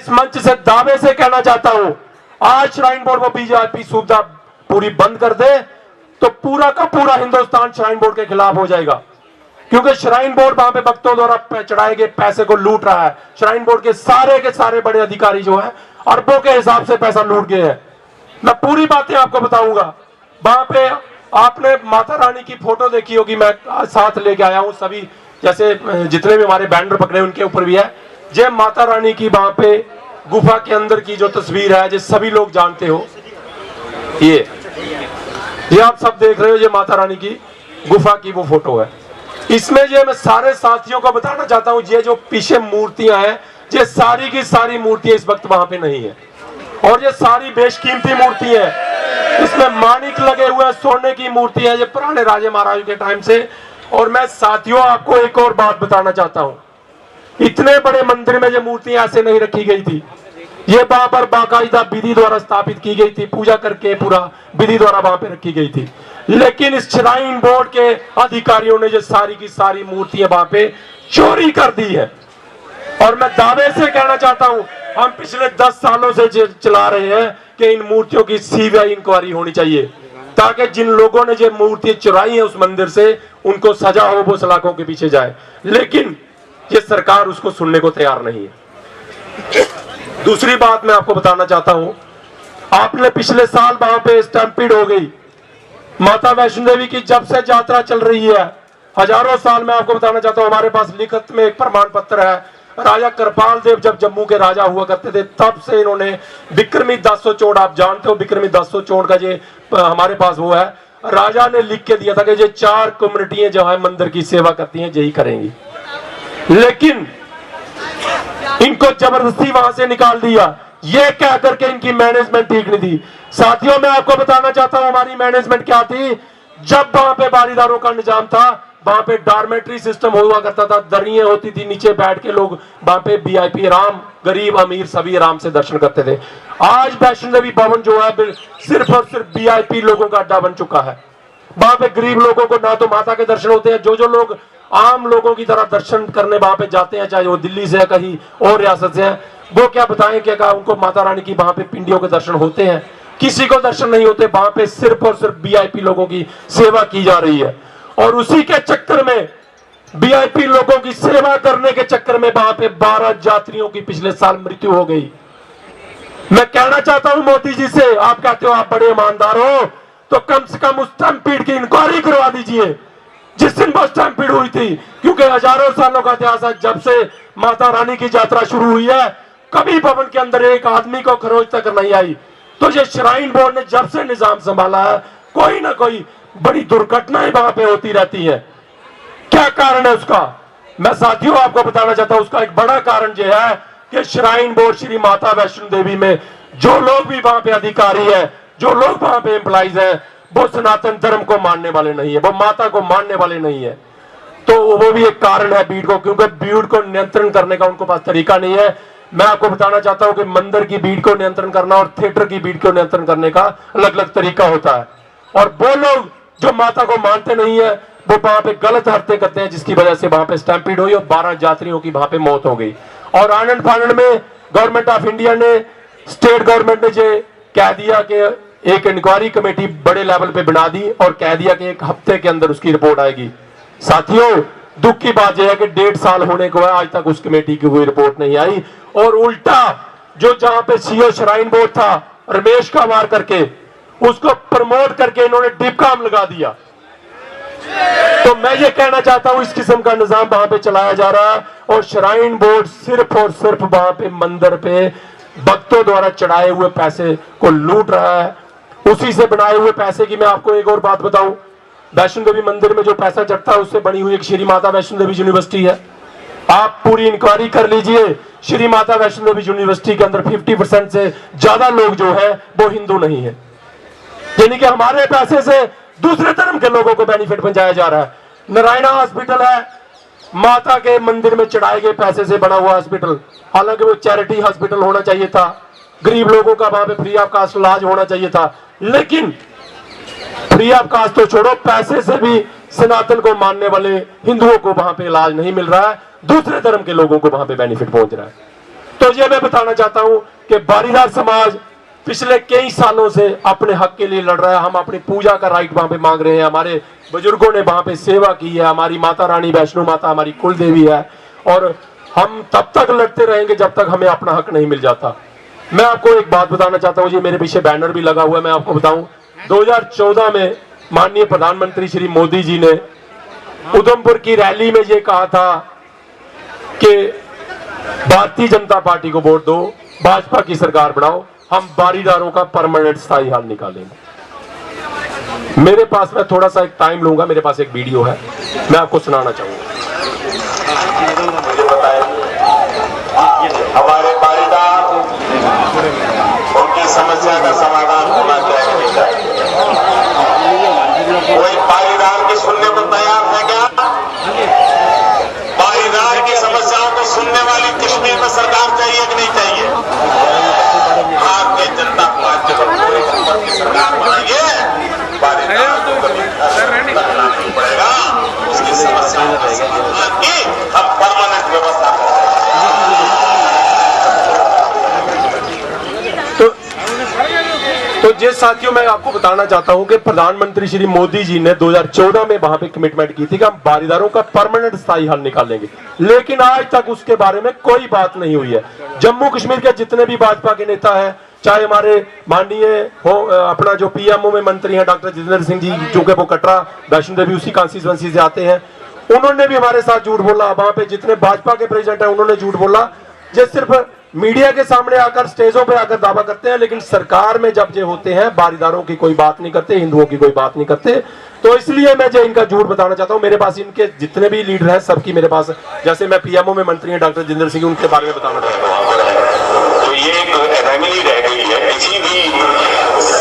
इस मंच से दावे से कहना चाहता हूं, आज श्राइन बोर्ड वो वीआईपी सुविधा पूरी बंद कर दे तो पूरा का पूरा हिंदुस्तान श्राइन बोर्ड के खिलाफ हो जाएगा, क्योंकि श्राइन बोर्ड वहां पे भक्तों द्वारा चढ़ाए गए पैसे को लूट रहा है। श्राइन बोर्ड के सारे बड़े अधिकारी जो है अरबों के हिसाब से पैसा लूट गए हैं। मैं पूरी बातें आपको बताऊंगा। वहां पे आपने माता रानी की फोटो देखी होगी, मैं साथ लेके आया हूं, सभी जैसे जितने भी हमारे बैनर पकड़े उनके ऊपर भी है। जय माता रानी की वहां पे गुफा के अंदर की जो तस्वीर है, जो सभी लोग जानते हो, ये आप सब देख रहे हो, ये माता रानी की गुफा की वो फोटो है। इसमें ये मैं सारे साथियों को बताना चाहता हूं, ये जो पीछे मूर्तियां हैं, ये सारी की सारी मूर्तियां इस वक्त वहां पे नहीं है, और ये सारी बेशकीमती मूर्ति है। इसमें माणिक लगे हुए हैं, सोने की मूर्ति है, ये पुराने राजे महाराज के टाइम से। और मैं साथियों आपको एक और बात बताना चाहता हूं, इतने बड़े मंदिर में ये मूर्तियां ऐसे नहीं रखी गई थी, ये वहां पर बाकायदा विधि द्वारा स्थापित की गई थी, पूजा करके पूरा विधि द्वारा वहां पे रखी गई थी। लेकिन इस श्राइन बोर्ड के अधिकारियों ने ये सारी की सारी मूर्तियां वहां पे चोरी कर दी है। और मैं दावे से कहना चाहता हूं, हम पिछले 10 सालों से चला रहे हैं कि इन मूर्तियों की सीबीआई इंक्वायरी होनी चाहिए, ताकि जिन लोगों ने ये मूर्तियां चुराई हैं उस मंदिर से, उनको सजा हो, वो सलाखों के पीछे जाए। लेकिन ये सरकार उसको सुनने को तैयार नहीं है। दूसरी बात मैं आपको बताना चाहता हूं, आपने पिछले साल वहां पे स्टैम्पीड हो गई माता वैष्णो देवी की, जब से यात्रा चल रही है हजारों साल। मैं आपको बताना चाहता हूं, हमारे पास लिखित में एक प्रमाण पत्र है, राजा कृपाल देव जब जम्मू के राजा हुआ करते थे, तब से इन्होंने विक्रमी दासो चोड़, आप जानते हो विक्रमी दासो चोड़ का ये हमारे पास वो है, राजा ने लिख के दिया था कि ये 4 कम्युनिटियां जो है मंदिर की सेवा करती हैं, यही करेंगी। लेकिन इनको जबरदस्ती वहां से निकाल दिया, ये कह करके इनकी मैनेजमेंट ठीक नहीं थी। साथियों मैं आपको बताना चाहता हूं हमारी मैनेजमेंट क्या थी। जब वहां पे बारीदारों का निजाम था, वहां पे डॉर्मेट्री सिस्टम हुआ करता था, दरियां होती थी, नीचे बैठ के लोग वहां पे वीआईपी आराम, गरीब अमीर सभी आराम से दर्शन करते थे। आज वैष्णो देवी भवन जो है सिर्फ और सिर्फ वीआईपी लोगों का अड्डा बन चुका है। वहां पे गरीब लोगों को ना तो माता के दर्शन होते हैं, जो लोग आम लोगों की तरह दर्शन करने वहां पे जाते हैं, चाहे वो दिल्ली से है कहीं और रियासत से है, वो क्या बताएं क्या उनको माता रानी की वहां पे पिंडियों के दर्शन होते हैं? किसी को दर्शन नहीं होते। वहां पे सिर्फ और सिर्फ वीआईपी लोगों की सेवा की जा रही है, और उसी के चक्कर में वीआईपी लोगों की सेवा करने के चक्कर में वहां पे 12 यात्रियों की पिछले साल मृत्यु हो गई। मैं कहना चाहता हूं मोदी जी से, आप कहते हो आप बड़े ईमानदार हो, तो कम से कम उस स्टैम्पीड की इंक्वायरी करवा दीजिए जिस दिन वो स्टैम्पीड हुई थी, क्योंकि हजारों सालों का इतिहास है, जब से माता रानी की यात्रा शुरू हुई है कभी भवन के अंदर एक आदमी को खरोच तक नहीं आई। तो ये श्राइन बोर्ड ने जब से निजाम संभाला है, कोई ना कोई बड़ी दुर्घटनाएं वहां पे होती रहती है। क्या कारण है उसका? मैं साथियों आपको बताना चाहता हूं, उसका एक बड़ा कारण यह है कि श्राइन बोर्ड श्री माता वैष्णो देवी में जो लोग भी वहां पे अधिकारी है, जो लोग वहां पे एम्प्लॉइज हैं, वो सनातन धर्म को मानने वाले नहीं है, वो माता को मानने वाले नहीं है। तो वो भी एक कारण है भीड़ को, क्योंकि भीड़ को नियंत्रण करने का उनको पास तरीका नहीं है। मैं आपको बताना चाहता हूं कि मंदिर की भीड़ को नियंत्रण करना और थिएटर की भीड़ को नियंत्रण करने का अलग अलग तरीका होता है। और वो लोग जो माता को मानते नहीं है, वो वहां पे गलत हरकतें करते हैं, जिसकी वजह से वहां पे स्टैम्पीड हुई और 12 यात्रियों की वहां पे मौत हो गई। और आनंद फानंद में गवर्नमेंट ऑफ इंडिया ने, स्टेट गवर्नमेंट ने ये कह दिया कि एक इंक्वायरी कमेटी बड़े लेवल पे बना दी और कह दिया कि 1 हफ्ते के अंदर उसकी रिपोर्ट आएगी। साथियों दुख की बात यह है कि 1.5 साल होने को है, आज तक उस कमेटी की कोई रिपोर्ट नहीं आई। और उल्टा जो जहां पे सीओ श्राइन बोर्ड था रमेश का वार करके, उसको प्रमोट करके इन्होंने डिपकाम लगा दिया। तो मैं ये कहना चाहता हूं इस किस्म का निजाम वहां पे चलाया जा रहा है, और श्राइन बोर्ड सिर्फ और सिर्फ वहां पे मंदिर पे भक्तों द्वारा चढ़ाए हुए पैसे को लूट रहा है। उसी से बनाए हुए पैसे की मैं आपको एक और बात बताऊं, वैष्णो देवी मंदिर में जो पैसा चढ़ता है उससे बनी हुई एक श्री माता वैष्णो देवी यूनिवर्सिटी है। आप पूरी इंक्वायरी कर लीजिए, श्री माता वैष्णो देवी यूनिवर्सिटी के अंदर 50% से ज्यादा लोग जो है वो हिंदू नहीं है, यानी कि हमारे पैसे से दूसरे धर्म के लोगों को बेनिफिट पहुंचाया जा रहा है। नारायणा हॉस्पिटल है, माता के मंदिर में चढ़ाए गए पैसे से बना हुआ हॉस्पिटल, हालांकि वो चैरिटी हॉस्पिटल होना चाहिए था, गरीब लोगों का वहां पे फ्री ऑफ कास्ट इलाज होना चाहिए था, लेकिन फ्री ऑफ कास्ट तो छोड़ो, पैसे से भी सनातन को मानने वाले हिंदुओं को वहां पे इलाज नहीं मिल रहा है, दूसरे धर्म के लोगों को वहां पे बेनिफिट पहुंच रहा है। तो ये मैं बताना चाहता हूं कि बारीदार समाज पिछले कई सालों से अपने हक के लिए लड़ रहा है। हम अपनी पूजा का राइट वहां पे मांग रहे हैं। हमारे बुजुर्गों ने वहां पे सेवा की है। हमारी माता रानी वैष्णो माता हमारी कुल देवी है, और हम तब तक लड़ते रहेंगे जब तक हमें अपना हक नहीं मिल जाता। मैं आपको एक बात बताना चाहता हूं, जी मेरे पीछे बैनर भी लगा हुआ है, मैं आपको बताऊं 2014 में माननीय प्रधानमंत्री श्री मोदी जी ने उधमपुर की रैली में ये कहा था कि भारतीय जनता पार्टी को वोट दो, भाजपा की सरकार बनाओ, हम बारीदारों का परमानेंट स्थायी हल निकालेंगे। मेरे पास, मैं थोड़ा सा एक टाइम लूंगा, मेरे पास एक वीडियो है, मैं आपको सुनाना चाहूंगा। मुझे बताएं हमारे बारीदार, उनकी समस्या का समाधान होना चाहिए। कोई बारीदार की सुनने को तैयार है क्या? बारीदार की समस्याओं को सुनने वाली कश्मीर में सरकार चाहिए कि नहीं चाहिए? भारतीय जनता पार्टी को सरकार बनाइए, बारीदार को कभी करना नहीं पड़ेगा। उसकी समस्याओं का समाधान की हम परमानेंट व्यवस्था करें। तो ये साथियों, मैं आपको बताना चाहता हूं कि प्रधानमंत्री श्री मोदी जी ने 2014 में वहां पे कमिटमेंट की थी कि हम बारीदारों का परमानेंट स्थायी हल निकालेंगे, लेकिन आज तक उसके बारे में कोई बात नहीं हुई है। जम्मू कश्मीर के जितने भी भाजपा के नेता हैं, चाहे हमारे माननीय अपना जो पीएमओ में मंत्री हैं डॉक्टर जितेंद्र सिंह जी, चूंकि वो कटरा वैष्णो देवी उसी कॉन्स्टिट्यूएंसी से आते हैं, उन्होंने भी हमारे साथ झूठ बोला। वहां पे जितने भाजपा के प्रेसिडेंट हैं उन्होंने झूठ बोला। जो सिर्फ मीडिया के सामने आकर, स्टेजों पे आकर दावा करते हैं, लेकिन सरकार में जब ये होते हैं बारीदारों की कोई बात नहीं करते, हिंदुओं की कोई बात नहीं करते। तो इसलिए मैं जो इनका झूठ बताना चाहता हूं। मेरे पास इनके जितने भी लीडर हैं सबकी मेरे पास, जैसे मैं पीएमओ में मंत्री हैं डॉक्टर जितेंद्र सिंह, उनके बारे में बताना चाहता हूँ। तो ये एक एनोमली रह गई है किसी भी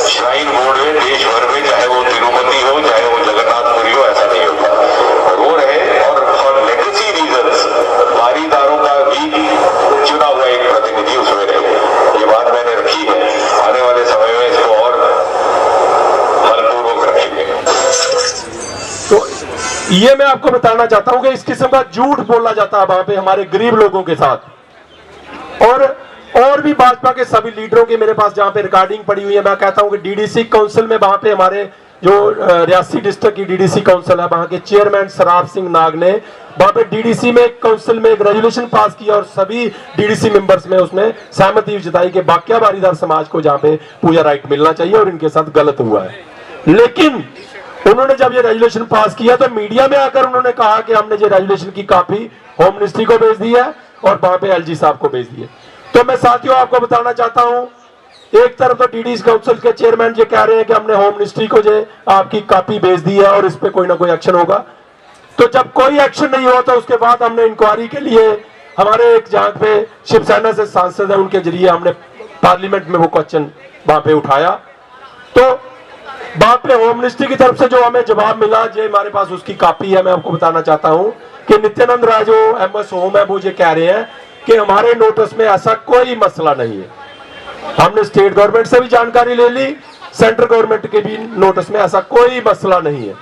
श्राइन बोर्ड में देश भर में, चाहे वो तिरुपति हो चाहे वो जगन्नाथपुरी हो, ऐसा नहीं होता। वो रहे और लेगेसी रीजंस बारीदारों का भी चुना हुआ एक प्रतिनिधि उसमें रहे। ये बात मैंने रखी है, आने वाले समय में इसको और बलपूर्वक रखेंगे। तो ये मैं आपको बताना चाहता हूं कि इस किस्म का झूठ बोला जाता है वहां पे हमारे गरीब लोगों के साथ। और भी भाजपा के सभी लीडरों की मेरे पास जहां पे रिकॉर्डिंग पड़ी हुई है। मैं कहता हूं कि डीडीसी काउंसिल में वहां पे हमारे जो रियासी डिस्ट्रिक्ट की डीडीसी काउंसिल है, वहां के चेयरमैन सरार सिंह नाग ने वहां पे डीडीसी में काउंसिल में एक रेजोल्यूशन पास किया और सभी डीडीसी मेंबर्स में उसमें सहमति जताई कि बाकिया बारीदार समाज को जहां पे पूजा राइट मिलना चाहिए और इनके साथ गलत हुआ है। लेकिन उन्होंने जब ये रेजोल्यूशन पास किया तो मीडिया में आकर उन्होंने कहा कि हमने ये रेजोल्यूशन की कॉपी होम मिनिस्ट्री को भेज दी है और वहां पे एलजी साहब को भेज दी है। तो मैं साथियों आपको बताना चाहता हूं, एक तरफ तो डीडीसी काउंसिल के चेयरमैन ये कह रहे हैं कि हमने होम मिनिस्ट्री को जो आपकी कॉपी भेज दी है और इस पे कोई ना कोई एक्शन होगा। तो जब कोई एक्शन नहीं हुआ तो उसके बाद हमने इंक्वायरी के लिए हमारे एक जहां पे शिवसेना से सांसद है उनके जरिए हमने पार्लियामेंट में वो क्वेश्चन वहां पे उठाया। तो वहां पे होम मिनिस्ट्री की तरफ से जो हमें जवाब मिला, जो हमारे पास उसकी कॉपी है, मैं आपको बताना चाहता हूं कि नित्यानंद राय जो एमएस होम है वो ये कह रहे हैं कि हमारे नोटिस में ऐसा कोई मसला नहीं है। हमने स्टेट गवर्नमेंट से भी जानकारी ले ली, सेंट्रल गवर्नमेंट के भी नोटिस में ऐसा कोई मसला नहीं है।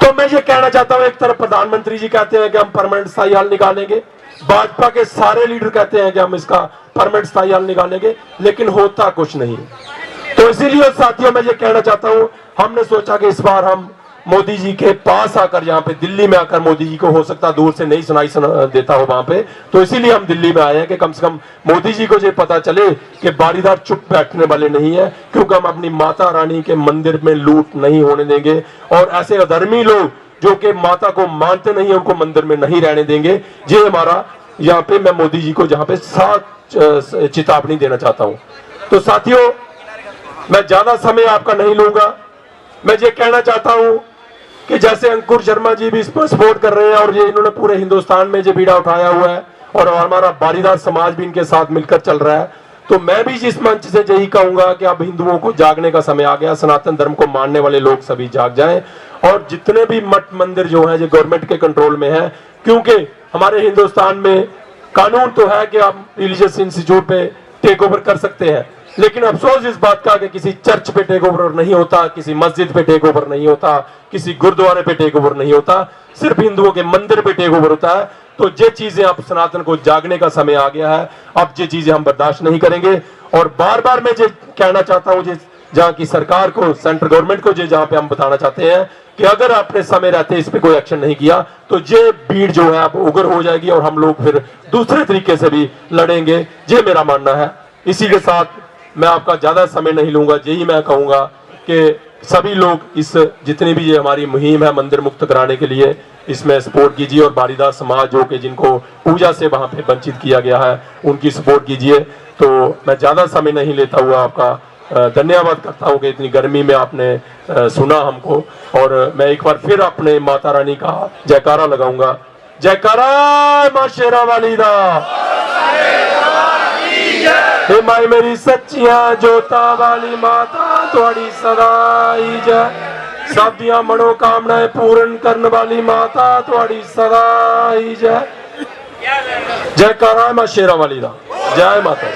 तो मैं ये कहना चाहता हूं, एक तरफ प्रधानमंत्री जी कहते हैं कि हम परमानेंट स्थायी हल निकालेंगे, भाजपा के सारे लीडर कहते हैं कि हम इसका परमानेंट स्थायी हल निकालेंगे, लेकिन होता कुछ नहीं है। तो इसीलिए साथियों मैं ये कहना चाहता हूं, हमने सोचा कि इस बार हम मोदी जी के पास आकर, यहाँ पे दिल्ली में आकर, मोदी जी को हो सकता दूर से नहीं सुनाई देता हो वहां पे, तो इसीलिए हम दिल्ली में आए हैं कि कम से कम मोदी जी को ये पता चले कि बारीदार चुप बैठने वाले नहीं है, क्योंकि हम अपनी माता रानी के मंदिर में लूट नहीं होने देंगे और ऐसे अधर्मी लोग जो कि माता को मानते नहीं है उनको मंदिर में नहीं रहने देंगे। ये हमारा यहाँ पे मैं मोदी जी को जहाँ पे साथ चेतावनी देना चाहता हूँ। तो साथियों मैं ज्यादा समय आपका नहीं लूंगा, मैं ये कहना चाहता हूं कि जैसे अंकुर शर्मा जी भी इस पर सपोर्ट कर रहे हैं और ये इन्होंने पूरे हिंदुस्तान में जो बीड़ा उठाया हुआ है और हमारा बारीदार समाज भी इनके साथ मिलकर चल रहा है, तो मैं भी इस मंच से यही कहूंगा कि अब हिंदुओं को जागने का समय आ गया। सनातन धर्म को मानने वाले लोग सभी जाग जाएं और जितने भी मठ मंदिर जो है जो गवर्नमेंट के कंट्रोल में है, क्योंकि हमारे हिंदुस्तान में कानून तो है कि आप रिलीजियस इंस्टीट्यूट पे टेक ओवर कर सकते हैं, लेकिन अफसोस इस बात का कि किसी चर्च पे टेक ओवर नहीं होता, किसी मस्जिद पे टेक ओवर नहीं होता, किसी गुरुद्वारे पे टेक ओवर नहीं होता, सिर्फ हिंदुओं के मंदिर पे टेक ओवर होता है। तो ये चीजें अब सनातन को जागने का समय आ गया है, अब ये चीजें हम बर्दाश्त नहीं करेंगे। और बार बार मैं ये कहना चाहता हूं, जहां की सरकार को, सेंट्रल गवर्नमेंट को, जहां पे हम बताना चाहते हैं कि अगर आपने समय रहते इस पे कोई एक्शन नहीं किया तो ये भीड़ जो है अब उग्र हो जाएगी और हम लोग फिर दूसरे तरीके से भी लड़ेंगे, ये मेरा मानना है। इसी के साथ मैं आपका ज्यादा समय नहीं लूंगा, यही मैं कहूंगा कि सभी लोग इस जितनी भी ये हमारी मुहिम है मंदिर मुक्त कराने के लिए, इसमें सपोर्ट कीजिए। और बारीदास समाज जो कि जिनको पूजा से वहां पे वंचित किया गया है, उनकी सपोर्ट कीजिए। तो मैं ज्यादा समय नहीं लेता हुआ आपका धन्यवाद करता हूं कि इतनी गर्मी में आपने सुना हमको। और मैं एक बार फिर अपने माता रानी का जयकारा लगाऊंगा। जयकारा मां शेरा वाली दा, हे माई मेरी सच्चियां जोता वाली माता थोड़ी सदाई जय। सब दियां मनोकामनाएं पूर्ण करने वाली माता थोड़ी सदाई जय। जयकारा मां शेरा वाली दा, जय माता।